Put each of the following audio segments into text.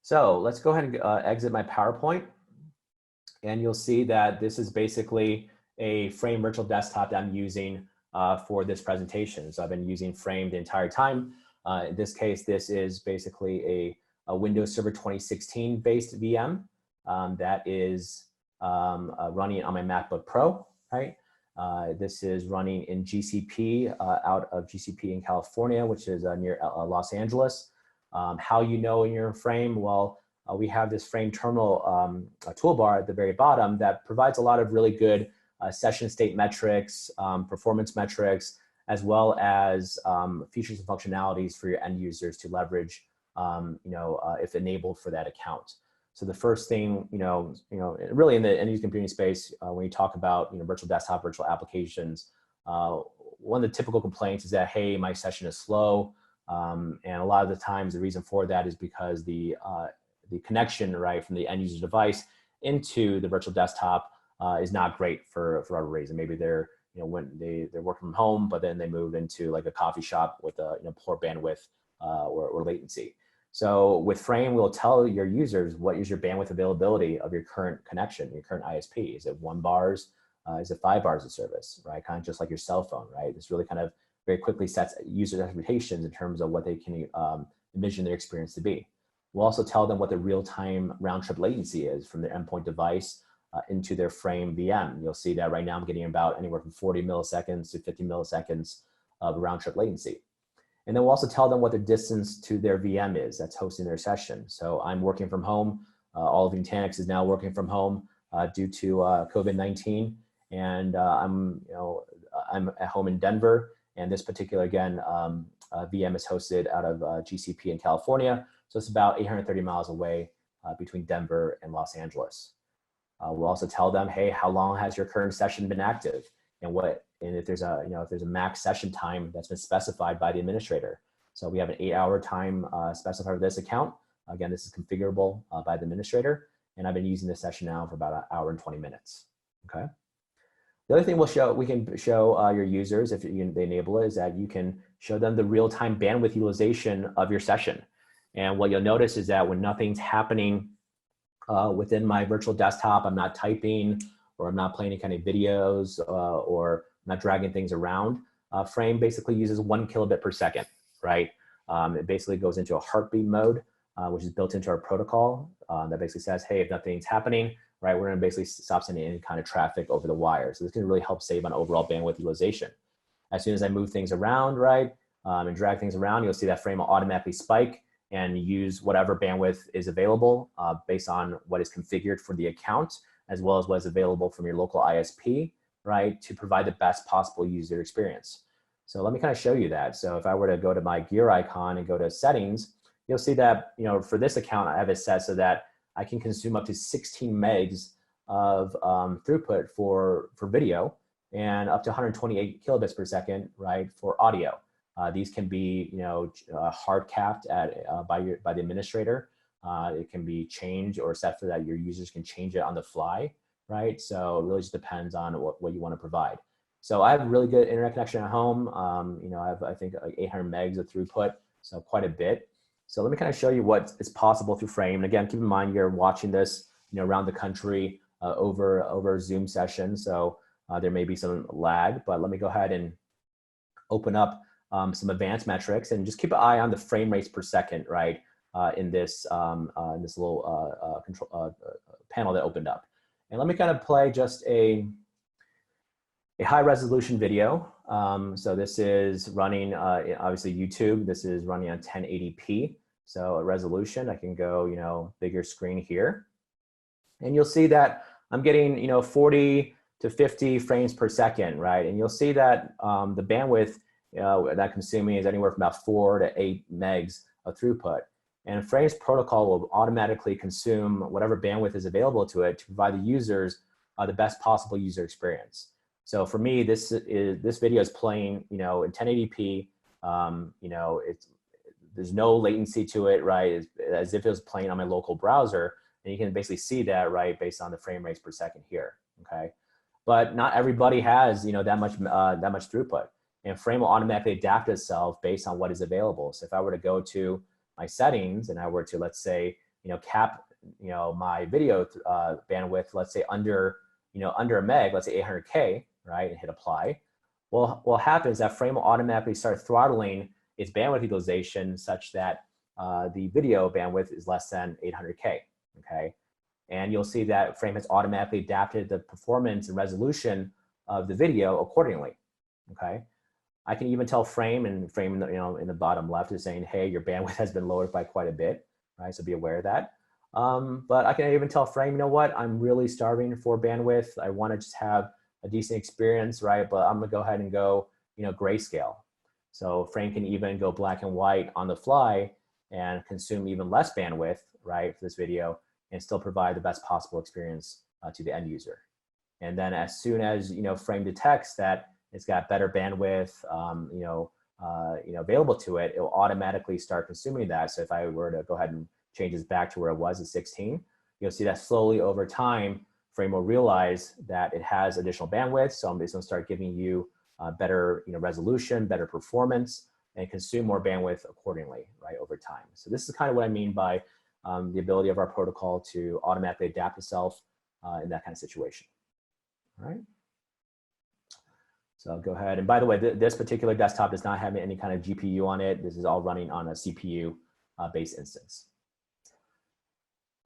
So let's go ahead and exit my PowerPoint. And you'll see that this is basically a Frame virtual desktop that I'm using for this presentation. So I've been using Frame the entire time. In this case, this is basically a Windows Server 2016 based VM that is running on my MacBook Pro, right? This is running in GCP out of GCP in California, which is near Los Angeles. How you know in your Frame? Well, we have this Frame terminal toolbar at the very bottom that provides a lot of really good session state metrics, performance metrics, as well as features and functionalities for your end users to leverage, if enabled for that account. So the first thing, really in the end user computing space, when you talk about virtual desktop, virtual applications, one of the typical complaints is that, hey, my session is slow, and a lot of the times the reason for that is because the connection, right, from the end user device into the virtual desktop is not great for whatever reason. Maybe they're when they're working from home, but then they move into like a coffee shop with a poor bandwidth or latency. So with Frame, we'll tell your users what is your bandwidth availability of your current connection, your current ISP. Is it 1 bars? Is it 5 bars of service, right? Kind of just like your cell phone, right? This really kind of very quickly sets user expectations in terms of what they can envision their experience to be. We'll also tell them what the real-time round-trip latency is from their endpoint device into their Frame VM. You'll see that right now I'm getting about anywhere from 40 milliseconds to 50 milliseconds of round-trip latency. And then we'll also tell them what the distance to their VM is that's hosting their session. So I'm working from home. All of Nutanix is now working from home due to COVID-19. And I'm at home in Denver. And this particular, again, VM is hosted out of GCP in California. So it's about 830 miles away between Denver and Los Angeles. We'll also tell them, hey, how long has your current session been active? And if there's a max session time that's been specified by the administrator. So we have an 8-hour time specified for this account. Again, this is configurable by the administrator. And I've been using this session now for about 1 hour and 20 minutes, okay? The other thing we can show your users, if they enable it, is that you can show them the real-time bandwidth utilization of your session. And what you'll notice is that when nothing's happening within my virtual desktop, I'm not typing, or I'm not playing any kind of videos, or I'm not dragging things around, Frame basically uses 1 kilobit per second, right? It basically goes into a heartbeat mode, which is built into our protocol that basically says, hey, if nothing's happening, right, we're gonna basically stop sending any kind of traffic over the wire. So this can really help save on overall bandwidth utilization. As soon as I move things around, right, and drag things around, you'll see that Frame will automatically spike and use whatever bandwidth is available based on what is configured for the account, as well as what is available from your local ISP, right, to provide the best possible user experience. So let me kind of show you that. So if I were to go to my gear icon and go to settings, you'll see that, for this account, I have it set so that I can consume up to 16 megs of throughput for video and up to 128 kilobits per second, right, for audio. These can be, hard capped by the administrator. It can be changed or set for that your users can change it on the fly, right? So it really just depends on what you want to provide. So I have a really good internet connection at home. I have, I think, like 800 megs of throughput, so quite a bit. So let me kind of show you what is possible through Frame. And again, keep in mind you're watching this, around the country over a Zoom session. So there may be some lag, but let me go ahead and open up some advanced metrics and just keep an eye on the frame rates per second, right? In this little control panel that opened up. And let me kind of play just a high resolution video. So this is running, obviously YouTube, this is running on 1080p. So a resolution, I can go, bigger screen here. And you'll see that I'm getting, 40 to 50 frames per second, right? And you'll see that the bandwidth that I'm consuming is anywhere from about 4 to 8 megs of throughput. And Frame's protocol will automatically consume whatever bandwidth is available to it to provide the users the best possible user experience. So for me, this video is playing, in 1080p. There's no latency to it, right? It's as if it was playing on my local browser, and you can basically see that, right, based on the frame rates per second here. Okay, but not everybody has, that much throughput, and Frame will automatically adapt itself based on what is available. So if I were to go to my settings and I were to, let's say, cap, my video bandwidth, let's say under a meg, let's say 800K, right, and hit apply. Well, what happens is that Frame will automatically start throttling its bandwidth utilization such that the video bandwidth is less than 800K, okay? And you'll see that Frame has automatically adapted the performance and resolution of the video accordingly, okay? I can even tell Frame, and Frame in the bottom left is saying, hey, your bandwidth has been lowered by quite a bit, right? So be aware of that. But I can even tell Frame, you know what, I'm really starving for bandwidth. I want to just have a decent experience, right? But I'm gonna go ahead and go, grayscale. So Frame can even go black and white on the fly and consume even less bandwidth, right, for this video, and still provide the best possible experience to the end user. And then as soon as Frame detects that it's got better bandwidth, available to it, it will automatically start consuming that. So if I were to go ahead and change this back to where it was at 16, you'll see that slowly over time, Frame will realize that it has additional bandwidth. So it's going to start giving you better resolution, better performance, and consume more bandwidth accordingly, right, over time. So this is kind of what I mean by the ability of our protocol to automatically adapt itself in that kind of situation. All right. So I'll go ahead. And by the way, this particular desktop does not have any kind of GPU on it. This is all running on a CPU-based instance.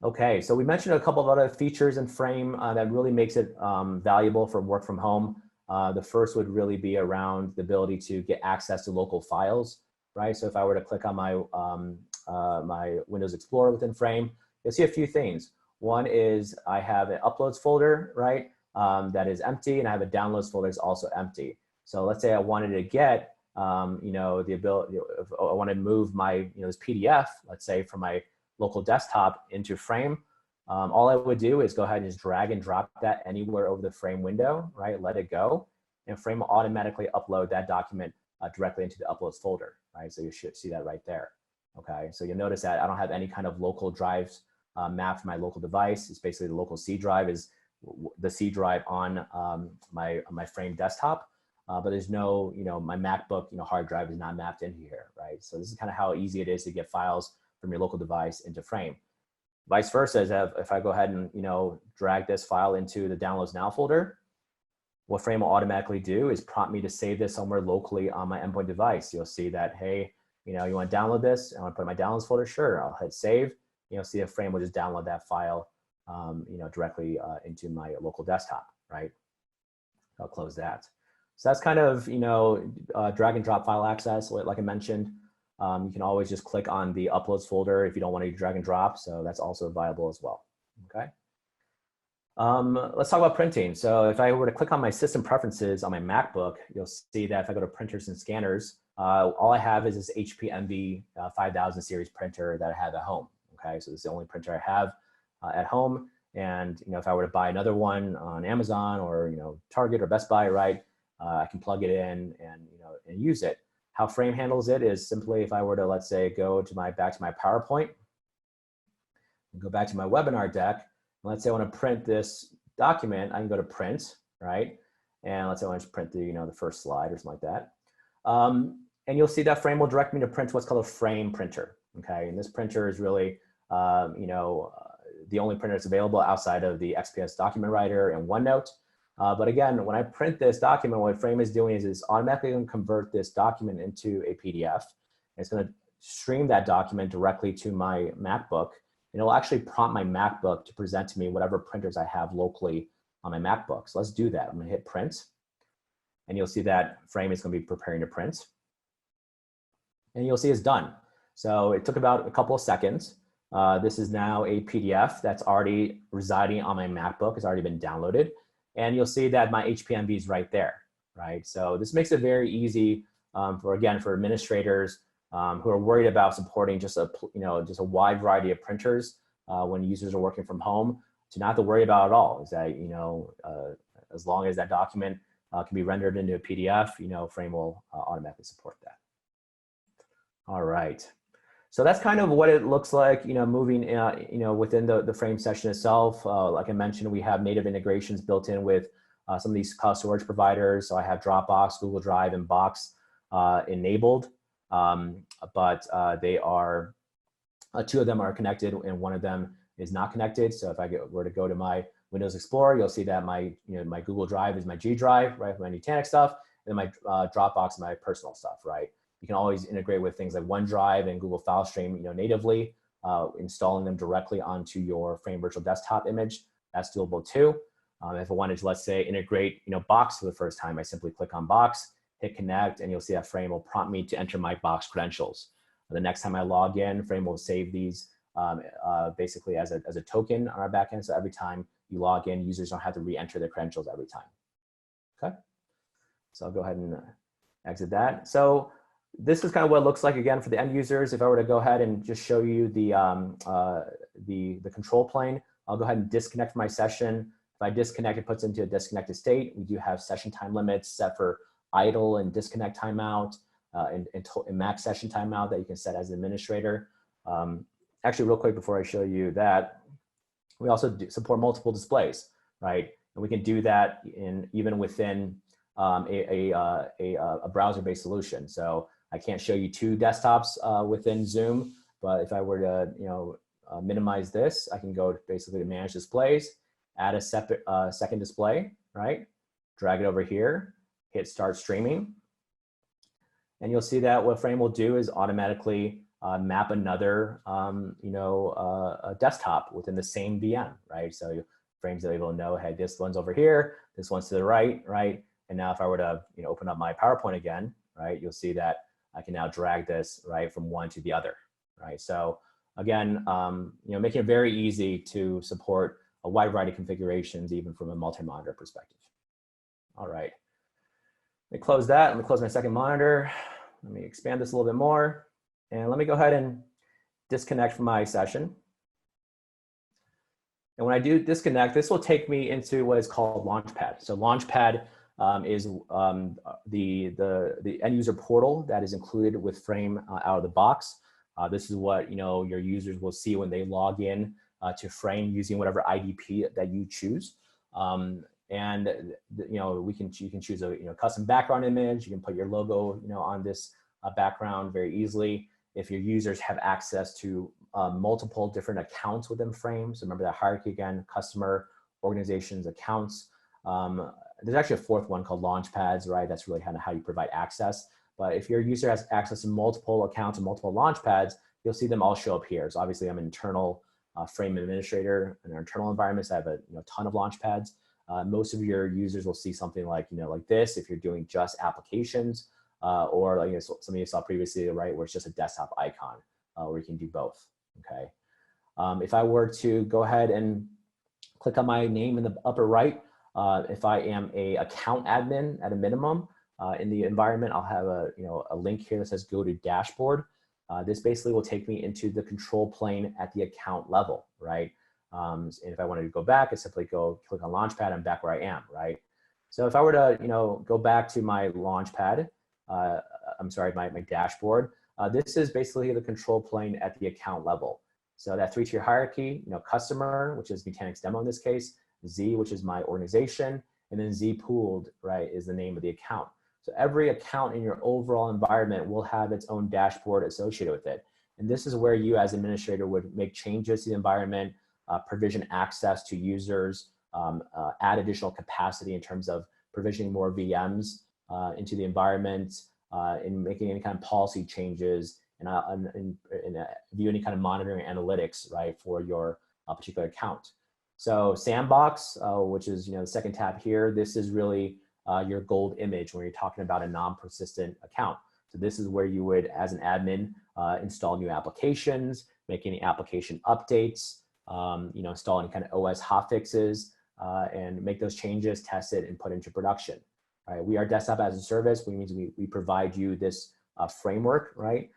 Okay, so we mentioned a couple of other features in Frame that really makes it valuable for work from home. The first would really be around the ability to get access to local files, right? So if I were to click on my, my Windows Explorer within Frame, you'll see a few things. One is I have an uploads folder, right? That is empty, and I have a downloads folder that's also empty. So let's say I wanted to get, the ability, if I want to move my, this PDF, let's say from my local desktop into Frame, all I would do is go ahead and just drag and drop that anywhere over the Frame window, right? Let it go, and Frame will automatically upload that document directly into the uploads folder, right? So you should see that right there, okay? So you'll notice that I don't have any kind of local drives mapped to my local device. It's basically the local C drive is the C drive on my Frame desktop, but there's no, my MacBook, hard drive is not mapped into here, right? So this is kind of how easy it is to get files from your local device into Frame. Vice versa, if I go ahead and drag this file into the Downloads Now folder, what Frame will automatically do is prompt me to save this somewhere locally on my endpoint device. You'll see that, hey, you want to download this? I want to put it in my downloads folder. Sure, I'll hit save. See if Frame will just download that file, directly into my local desktop, right? I'll close that. So that's kind of drag and drop file access, like I mentioned. You can always just click on the uploads folder if you don't want to drag and drop. So that's also viable as well. Okay. Let's talk about printing. So if I were to click on my system preferences on my MacBook, you'll see that if I go to printers and scanners, all I have is this HP Envy 5000 series printer that I have at home. Okay. So this is the only printer I have at home. And if I were to buy another one on Amazon or Target or Best Buy, right, I can plug it in and and use it. How Frame handles it is simply if I were to, let's say, go to back to my PowerPoint, and go back to my webinar deck, and let's say I want to print this document, I can go to print, right? And let's say I want to print the the first slide or something like that. And you'll see that Frame will direct me to print what's called a Frame printer. Okay, and this printer is really the only printer that's available outside of the XPS document writer and OneNote. But again, when I print this document, what Frame is doing is it's automatically going to convert this document into a PDF. It's going to stream that document directly to my MacBook, and it will actually prompt my MacBook to present to me whatever printers I have locally on my MacBook. So let's do that. I'm going to hit print, and you'll see that Frame is going to be preparing to print. And you'll see it's done. So it took about a couple of seconds. This is now a PDF that's already residing on my MacBook. It's already been downloaded. And you'll see that my HP Envy is right there, right? So this makes it very easy for administrators who are worried about supporting just a wide variety of printers when users are working from home to not have to worry about at all. Is that as long as that document can be rendered into a PDF, Frame will automatically support that. All right. So that's kind of what it looks like, moving, within the Frame session itself. Like I mentioned, we have native integrations built in with some of these cloud storage providers. So I have Dropbox, Google Drive, and Box enabled, but they are, Two of them are connected and one of them is not connected. So if I were to go to my Windows Explorer, you'll see that my Google Drive is my G drive, right, for my Nutanix stuff, and then my Dropbox is my personal stuff, right? You can always integrate with things like OneDrive and Google File Stream, natively, installing them directly onto your Frame virtual desktop image. That's doable too. If I wanted to, let's say, integrate, Box for the first time, I simply click on Box, hit connect, and you'll see that Frame will prompt me to enter my Box credentials. The next time I log in, Frame will save these basically as a token on our backend. So every time you log in, users don't have to re-enter their credentials every time. Okay. So I'll go ahead and exit that. So this is kind of what it looks like again for the end users. If I were to go ahead and just show you the control plane, I'll go ahead and disconnect from my session. If I disconnect, it puts into a disconnected state. We do have session time limits set for idle and disconnect timeout. And max session timeout that you can set as an administrator. Actually, real quick before I show you that, we also support multiple displays, right? And we can do that even within a browser-based solution. So I can't show you two desktops within Zoom, but if I were to minimize this, I can go basically to manage displays, add a separate second display, right? Drag it over here, hit start streaming. And you'll see that what Frame will do is automatically map another, a desktop within the same VM, right? So Frame's able to know, hey, this one's over here, this one's to the right, right? And now if I were to, open up my PowerPoint again, right, you'll see that I can now drag this right from one to the other, right? So again, making it very easy to support a wide variety of configurations, even from a multi-monitor perspective. All right. Let me close that. Let me close my second monitor. Let me expand this a little bit more. And let me go ahead and disconnect from my session. And when I do disconnect, this will take me into what is called Launchpad. So Launchpad is the end user portal that is included with Frame out of the box. This is what your users will see when they log in to Frame using whatever IDP that you choose. And you can choose a custom background image. You can put your logo on this background very easily. If your users have access to multiple different accounts within Frame, so remember that hierarchy again: customer, organizations, accounts. There's actually a fourth one called Launchpads, right? That's really kind of how you provide access. But if your user has access to multiple accounts and multiple Launchpads, you'll see them all show up here. So obviously, I'm an internal Frame administrator in our internal environments. I have a ton of Launchpads. Most of your users will see something like, like this if you're doing just applications, or like some of you saw previously, right, where it's just a desktop icon, where you can do both, okay? If I were to go ahead and click on my name in the upper right, if I am a account admin at a minimum in the environment, I'll have a link here that says go to dashboard. This basically will take me into the control plane at the account level, right? And if I wanted to go back, I simply click on Launchpad. I'm back where I am, right? So if I were to, go back to my Launchpad, I'm sorry, my dashboard, this is basically the control plane at the account level. So that three-tier hierarchy, customer, which is Nutanix demo in this case, Z, which is my organization, and then Z pooled, right, is the name of the account. So every account in your overall environment will have its own dashboard associated with it. And this is where you as administrator would make changes to the environment, provision access to users, add additional capacity in terms of provisioning more VMs into the environment, and making any kind of policy changes, and view any kind of monitoring analytics, right, for your particular account. So Sandbox, which is the second tab here, this is really your gold image when you're talking about a non-persistent account. So this is where you would, as an admin, install new applications, make any application updates, install any kind of OS hotfixes, and make those changes, test it, and put into production. Right? We are desktop as a service, which means we provide you this framework, right?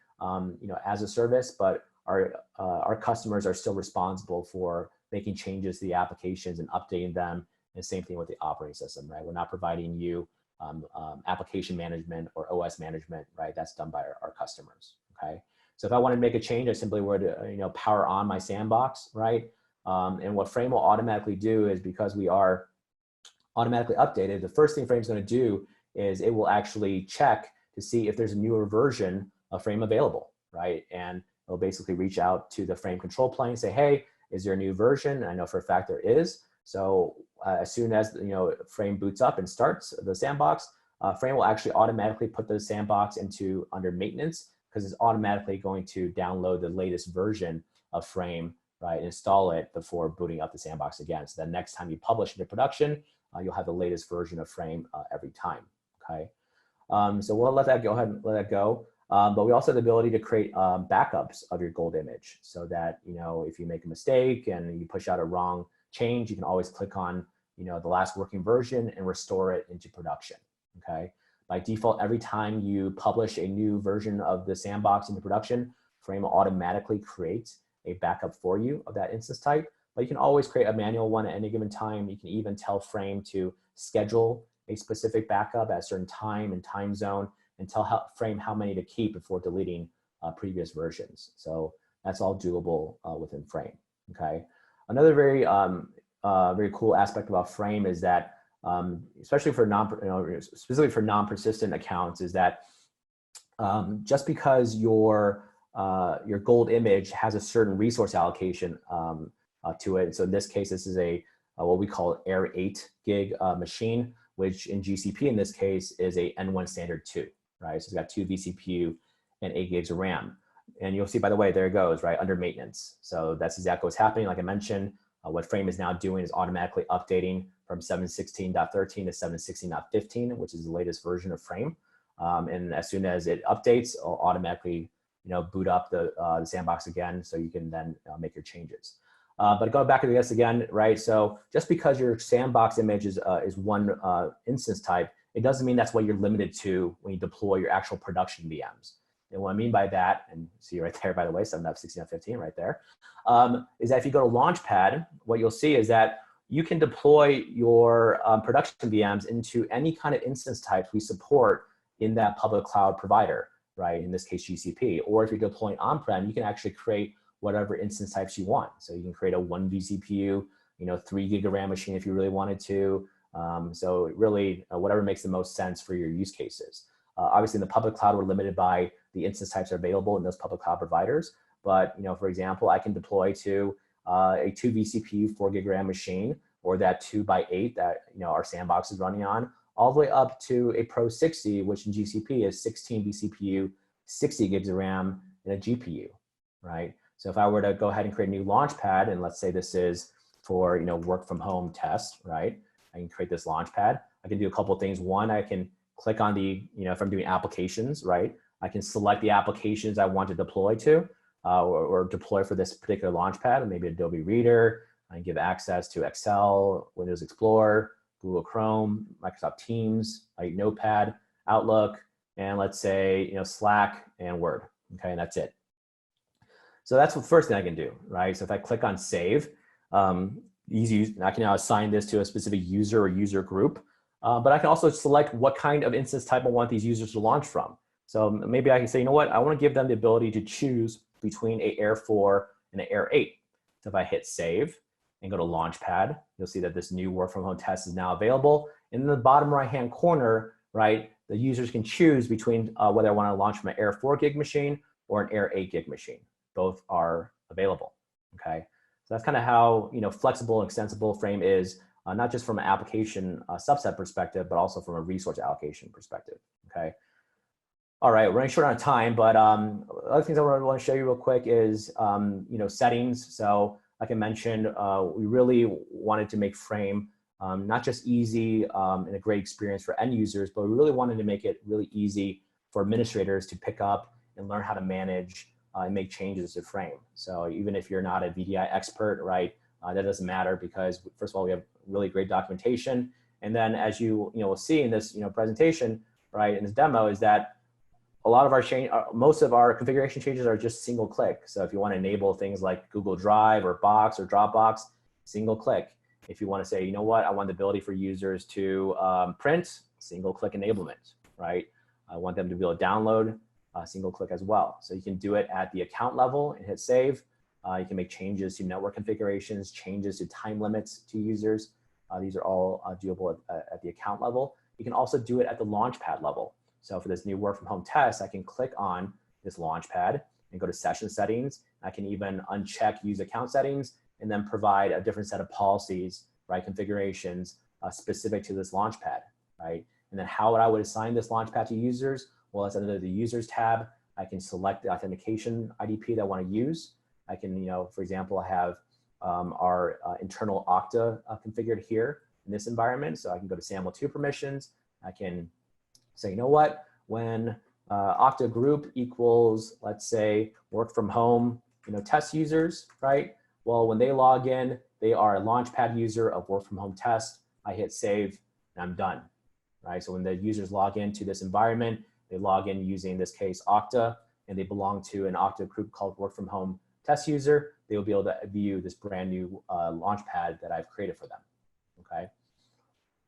As a service, but our customers are still responsible for making changes to the applications and updating them. And same thing with the operating system, right? We're not providing you application management or OS management, right? That's done by our customers, okay? So if I wanted to make a change, I simply would, power on my Sandbox, right? And what Frame will automatically do is, because we are automatically updated, the first thing Frame's going to do is it will actually check to see if there's a newer version of Frame available, right? And it'll basically reach out to the frame control plane and say, hey, is there a new version? And I know for a fact there is. So as soon as frame boots up and starts the sandbox, frame will actually automatically put the sandbox into under maintenance, because it's automatically going to download the latest version of frame, right, install it before booting up the sandbox again. So that next time you publish into production, you'll have the latest version of frame every time, okay? So we'll let that go ahead and let that go. But we also have the ability to create backups of your gold image, so that, if you make a mistake and you push out a wrong change, you can always click on, the last working version and restore it into production, okay? By default, every time you publish a new version of the sandbox into production, Frame will automatically create a backup for you of that instance type. But you can always create a manual one at any given time. You can even tell Frame to schedule a specific backup at a certain time and time zone, and tell Frame how many to keep before deleting previous versions. So that's all doable within Frame, okay? Another very, very cool aspect about Frame is that, especially for specifically for non-persistent accounts, is that just because your gold image has a certain resource allocation to it. So in this case, this is a what we call Air 8 gig machine, which in GCP in this case is a N1 standard 2, right? So it's got 2 vCPU and 8 gigs of RAM. And you'll see, by the way, there it goes, right, under maintenance. So that's exactly what's happening. Like I mentioned, what Frame is now doing is automatically updating from 7.16.13 to 7.16.15, which is the latest version of Frame. And as soon as it updates, it'll automatically boot up the sandbox again, so you can then make your changes. But going back to this again, right? So just because your sandbox image is one instance type, it doesn't mean that's what you're limited to when you deploy your actual production VMs. And what I mean by that, and see right there, by the way, 7.16.15 right there, is that if you go to Launchpad, what you'll see is that you can deploy your production VMs into any kind of instance types we support in that public cloud provider, right? In this case, GCP. Or if you're deploying on-prem, you can actually create whatever instance types you want. So you can create a 1 vCPU, 3 gig of RAM machine if you really wanted to. So really, whatever makes the most sense for your use cases. Obviously, in the public cloud, we're limited by the instance types are available in those public cloud providers. But for example, I can deploy to a 2 vCPU, 4 gig RAM machine, or that 2x8 that our sandbox is running on, all the way up to a Pro 60, which in GCP is 16 vCPU, 60 gigs of RAM, and a GPU, right? So if I were to go ahead and create a new Launchpad, and let's say this is for work from home test, right? I can create this Launchpad. I can do a couple of things. One, I can click on the, if I'm doing applications, right? I can select the applications I want to deploy to or deploy for this particular Launchpad, maybe Adobe Reader. I can give access to Excel, Windows Explorer, Google Chrome, Microsoft Teams, Notepad, Outlook, and let's say Slack and Word. Okay, and that's it. So that's the first thing I can do, right? So if I click on Save, I can now assign this to a specific user or user group, but I can also select what kind of instance type I want these users to launch from. So maybe I can say, what? I want to give them the ability to choose between a Air 4 and an Air 8. So if I hit Save and go to Launchpad, you'll see that this new work from home test is now available. In the bottom right-hand corner, right, the users can choose between whether I want to launch from an Air 4 gig machine or an Air 8 gig machine. Both are available, okay? So that's kind of how flexible and extensible Frame is, not just from an application subset perspective, but also from a resource allocation perspective, okay? All right, we're running short on time, but other things I want to show you real quick is settings. So like I mentioned, we really wanted to make Frame not just easy and a great experience for end users, but we really wanted to make it really easy for administrators to pick up and learn how to manage and make changes to Frame. So even if you're not a VDI expert, right, that doesn't matter, because first of all, we have really great documentation. And then as you will see in this presentation, right, in this demo, is that a lot of our most of our configuration changes are just single click. So if you want to enable things like Google Drive or Box or Dropbox, single click. If you want to say, I want the ability for users to print, single click enablement, right? I want them to be able to download, single click as well. So you can do it at the account level and hit save. You can make changes to network configurations, changes to time limits to users. These are all doable at the account level. You can also do it at the Launchpad level. So for this new work from home test, I can click on this Launchpad and go to session settings. I can even uncheck use account settings and then provide a different set of policies, right, configurations specific to this Launchpad, right? And then how I would assign this Launchpad to users? Well, it's under the users tab. I can select the authentication IDP that I want to use. I can, for example, I have our internal Okta configured here in this environment. So I can go to SAML2 permissions. I can say, you know what, when Okta group equals, let's say, work from home, test users, right? Well, when they log in, they are a Launchpad user of work from home test. I hit save and I'm done, right? So when the users log into this environment, they log in using, in this case, Okta, and they belong to an Okta group called work from home test user. They will be able to view this brand new Launchpad that I've created for them, okay?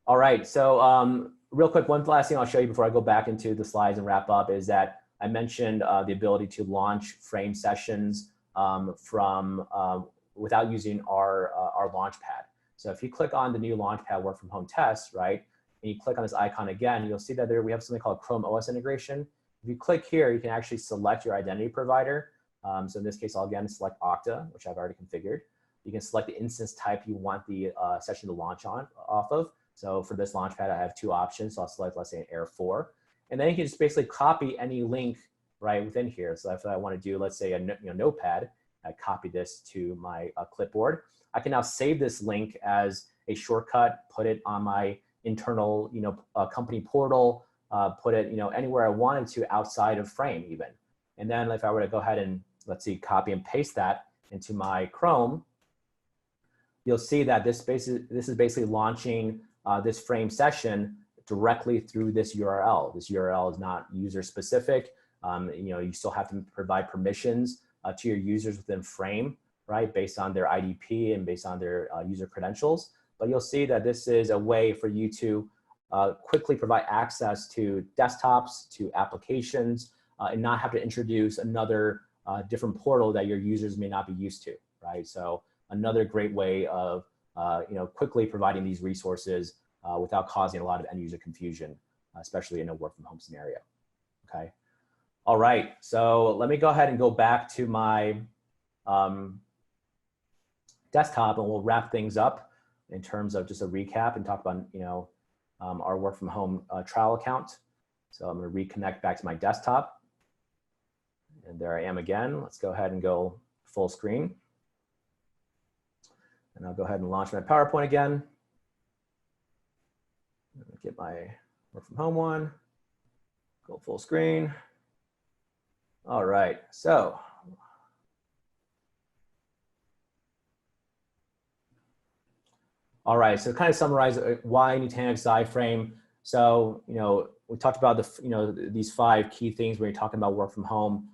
All right, so real quick, one last thing I'll show you before I go back into the slides and wrap up is that I mentioned the ability to launch frame sessions without using our Launchpad. So if you click on the new Launchpad work from home test, right, and you click on this icon again, you'll see that we have something called Chrome OS integration. If you click here, you can actually select your identity provider. So in this case, I'll again select Okta, which I've already configured. You can select the instance type you want the session to launch off of. So for this Launchpad, I have two options. So I'll select, let's say, an Air 4. And then you can just basically copy any link right within here. So if I want to do, let's say, a Notepad, I copy this to my clipboard. I can now save this link as a shortcut, put it on my internal, company portal, put it, anywhere I wanted to outside of Frame even. And then if I were to go ahead and, let's see, copy and paste that into my Chrome, you'll see that this is basically launching this Frame session directly through this URL. This URL is not user specific. You still have to provide permissions to your users within Frame, right, based on their IDP and based on their user credentials. But you'll see that this is a way for you to quickly provide access to desktops, to applications, and not have to introduce another different portal that your users may not be used to, right? So another great way of quickly providing these resources without causing a lot of end user confusion, especially in a work from home scenario, okay? All right, so let me go ahead and go back to my desktop and we'll wrap things up in terms of just a recap and talk about, our work from home trial account. So I'm gonna reconnect back to my desktop. And there I am again. Let's go ahead and go full screen. And I'll go ahead and launch my PowerPoint again. Get my work from home one, go full screen. All right, so. All right, so kind of summarize why Nutanix iFrame. So, we talked about these 5 key things when you're talking about work from home.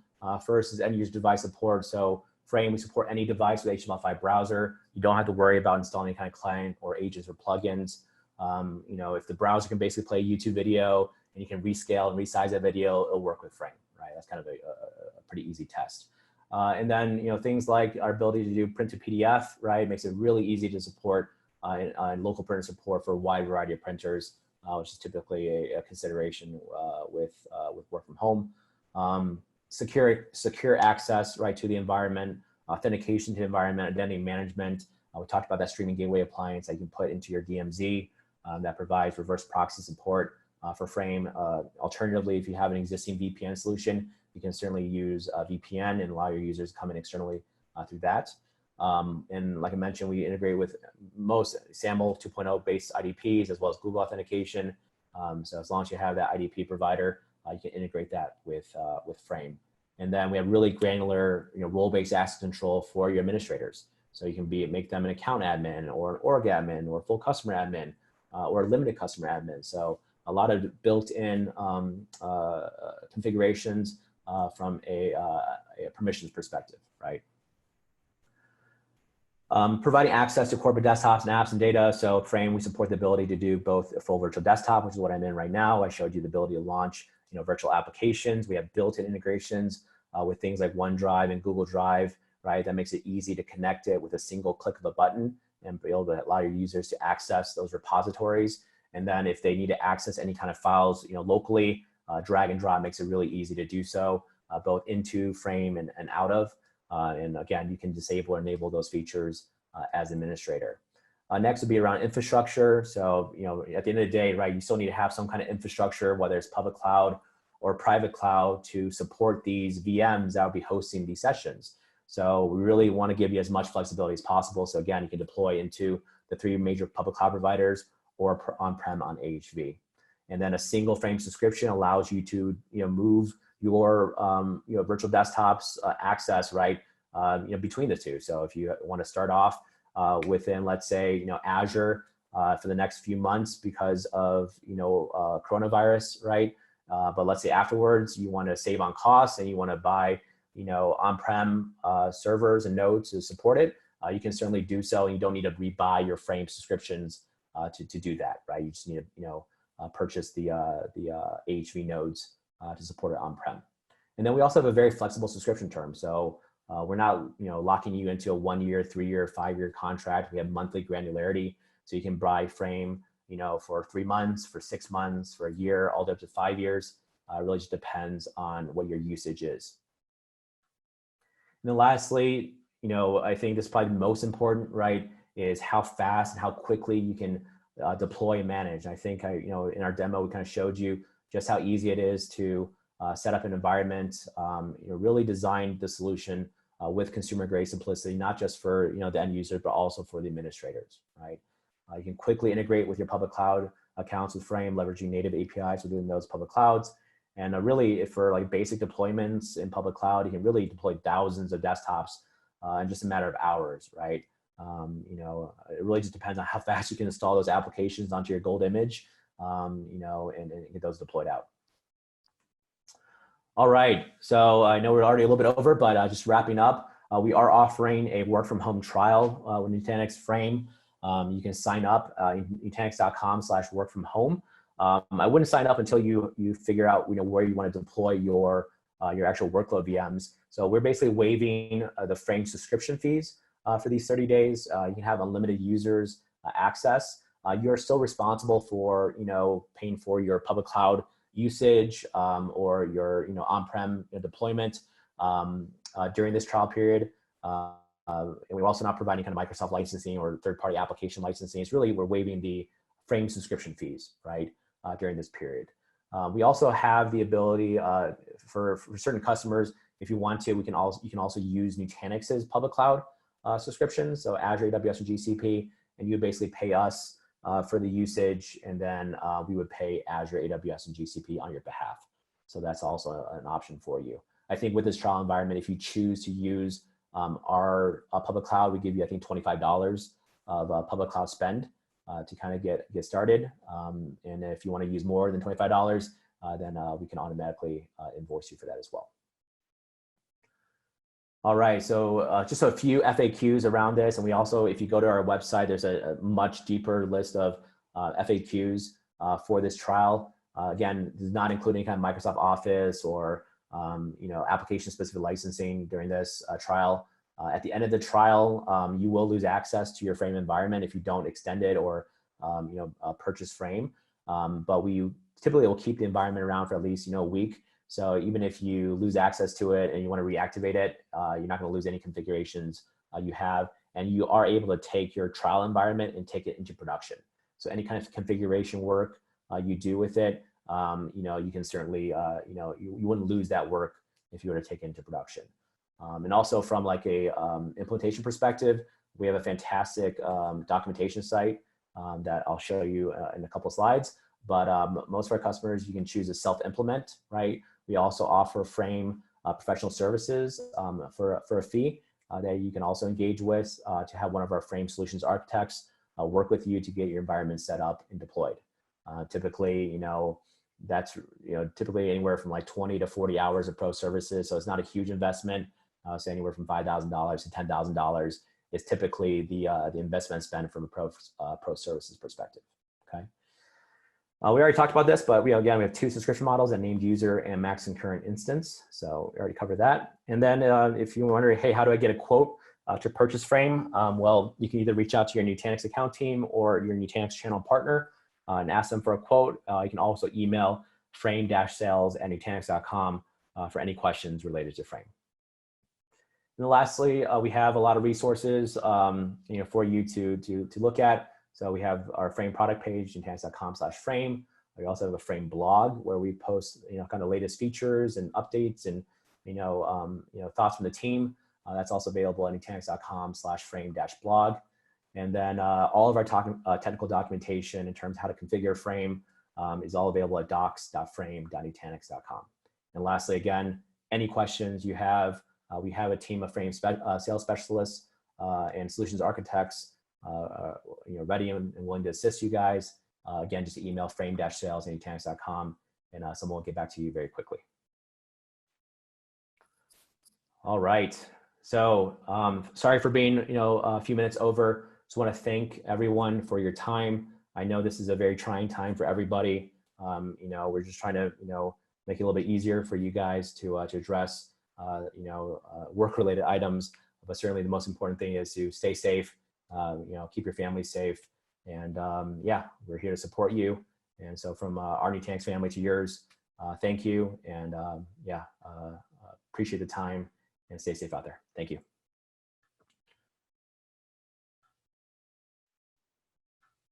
First is end user device support. So Frame, we support any device with HTML5 browser. You don't have to worry about installing any kind of client or agents or plugins. If the browser can basically play a YouTube video and you can rescale and resize that video, it'll work with Frame, right? That's kind of a pretty easy test. And then, things like our ability to do print to PDF, right? Makes it really easy to support and local printer support for a wide variety of printers, which is typically a consideration with work from home. Secure access, right, to the environment, authentication to the environment, identity management. We talked about that streaming gateway appliance that you can put into your DMZ that provides reverse proxy support for Frame. Alternatively, if you have an existing VPN solution, you can certainly use VPN and allow your users to come in externally through that. And like I mentioned, we integrate with most SAML 2.0 based IDPs as well as Google authentication. So as long as you have that IDP provider, you can integrate that with Frame. And then we have really granular, role-based access control for your administrators. So you can make them an account admin or an org admin or a full customer admin or a limited customer admin. So a lot of built-in configurations from a permissions perspective, right? Providing access to corporate desktops and apps and data. So Frame, we support the ability to do both a full virtual desktop, which is what I'm in right now. I showed you the ability to launch, virtual applications. We have built-in integrations with things like OneDrive and Google Drive, right? That makes it easy to connect it with a single click of a button and be able to allow your users to access those repositories. And then if they need to access any kind of files, locally, drag and drop makes it really easy to do so. both into Frame and out of. And again, you can disable or enable those features as administrator. Next would be around infrastructure. So, at the end of the day, right, you still need to have some kind of infrastructure, whether it's public cloud or private cloud, to support these VMs that will be hosting these sessions. So we really want to give you as much flexibility as possible. So again, you can deploy into the 3 major public cloud providers or on-prem on AHV. And then a single Frame subscription allows you to move your virtual desktops access, right, between the two. So if you want to start off within, let's say, Azure for the next few months because of coronavirus, right? But let's say afterwards you want to save on costs and you want to buy on-prem servers and nodes to support it, you can certainly do so. And you don't need to rebuy your Frame subscriptions to do that, right? You just need to purchase the AHV nodes to support it on-prem. And then we also have a very flexible subscription term. So we're not locking you into a 1-year, 3-year, 5-year contract. We have monthly granularity, so you can buy Frame for 3 months, for 6 months, for a year, all the way up to 5 years. It really just depends on what your usage is. And then lastly, I think this is probably the most important, right, is how fast and how quickly you can deploy and manage. And I think in our demo, we kind of showed you just how easy it is to set up an environment, really design the solution with consumer grade simplicity, not just for the end user, but also for the administrators, right? You can quickly integrate with your public cloud accounts with Frame, leveraging native APIs within those public clouds. And really, if for like basic deployments in public cloud, you can really deploy thousands of desktops in just a matter of hours, right? It really just depends on how fast you can install those applications onto your gold image, and get those deployed out. All right, so I know we're already a little bit over, but just wrapping up, we are offering a work from home trial with Nutanix Frame. You can sign up nutanix.com/workfromhome. I wouldn't sign up until you figure out where you want to deploy your actual workload VMs. So we're basically waiving the Frame subscription fees for these 30 days. You can have unlimited users access. You're still responsible for paying for your public cloud usage or your on-prem deployment during this trial period. And we're also not providing kind of Microsoft licensing or third-party application licensing. It's really, we're waiving the Frame subscription fees, right, during this period. We also have the ability for certain customers, if you want to, you can also use Nutanix's public cloud subscriptions, so Azure, AWS, or GCP, and you basically pay us for the usage, and then we would pay Azure, AWS, and GCP on your behalf. So that's also an option for you. I think with this trial environment, if you choose to use our public cloud, we give you, I think, $25 of public cloud spend to kind of get started. And if you want to use more than $25, then we can automatically invoice you for that as well. All right, so just a few FAQs around this. And we also, if you go to our website, there's a much deeper list of FAQs for this trial. Again, this is not including kind of Microsoft Office or application-specific licensing during this trial. At the end of the trial, you will lose access to your Frame environment if you don't extend it or purchase Frame. But we typically will keep the environment around for at least a week. So even if you lose access to it and you want to reactivate it, you're not going to lose any configurations you have, and you are able to take your trial environment and take it into production. So any kind of configuration work you do with it, you can certainly, you wouldn't lose that work if you were to take it into production. And also from like a implementation perspective, we have a fantastic documentation site that I'll show you in a couple slides. But most of our customers, you can choose to self-implement, right? We also offer Frame professional services for a fee that you can also engage with to have one of our Frame solutions architects work with you to get your environment set up and deployed. Typically, that's typically anywhere from like 20 to 40 hours of pro services. So it's not a huge investment. So anywhere from $5,000 to $10,000 is typically the investment spend from a pro services perspective. Okay. We already talked about this, but we have 2 subscription models, a named user and max concurrent instance. So we already covered that. And then if you're wondering, hey, how do I get a quote to purchase Frame? Well, you can either reach out to your Nutanix account team or your Nutanix channel partner and ask them for a quote. You can also email frame-sales@nutanix.com for any questions related to frame. And then lastly, we have a lot of resources for you to look at. So we have our frame product page, nutanix.com/frame. We also have a frame blog where we post kind of latest features and updates and thoughts from the team. That's also available at nutanix.com/frame-blog. And then all of our technical documentation in terms of how to configure frame is all available at docs.frame.nutanix.com. And lastly, again, any questions you have, we have a team of frame sales specialists and solutions architects ready and willing to assist you guys. Again, just email frame-sales@nutanix.com and someone will get back to you very quickly. All right. So sorry for being a few minutes over. Just want to thank everyone for your time. I know this is a very trying time for everybody. We're just trying to make it a little bit easier for you guys to address work-related items. But certainly the most important thing is to stay safe. Keep your family safe. And yeah, we're here to support you. And so from our Nutanix family to yours, thank you. And yeah, appreciate the time and stay safe out there. Thank you.